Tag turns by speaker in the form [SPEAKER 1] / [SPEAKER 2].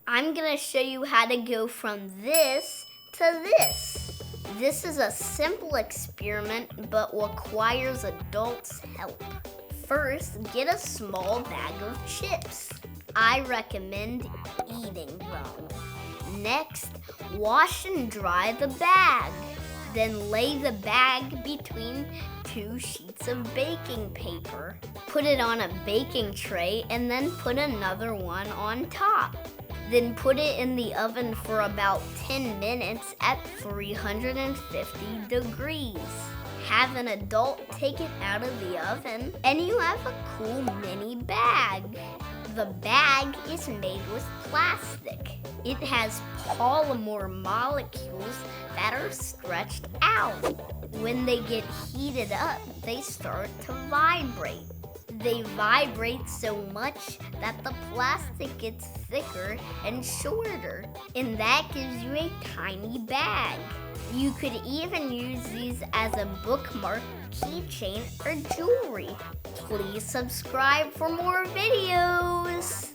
[SPEAKER 1] I'm gonna show you how to go from this to this. This is a simple experiment but requires adults' help. First, get a small bag of chips. I recommend eating them. Next, wash and dry the bag. Then lay the bag between 2 sheets of baking paper. Put it on a baking tray and then put another one on top. Then put it in the oven for about 10 minutes at 350 degrees. Have an adult take it out of the oven and you have a cool mini bag. The bag is made with plastic. It has polymer molecules that are stretched out. When they get heated up, they start to vibrate. They vibrate so much that the plastic gets thicker and shorter, and that gives you a tiny bag. You could even use these as a bookmark, keychain, or jewelry. Please subscribe for more videos.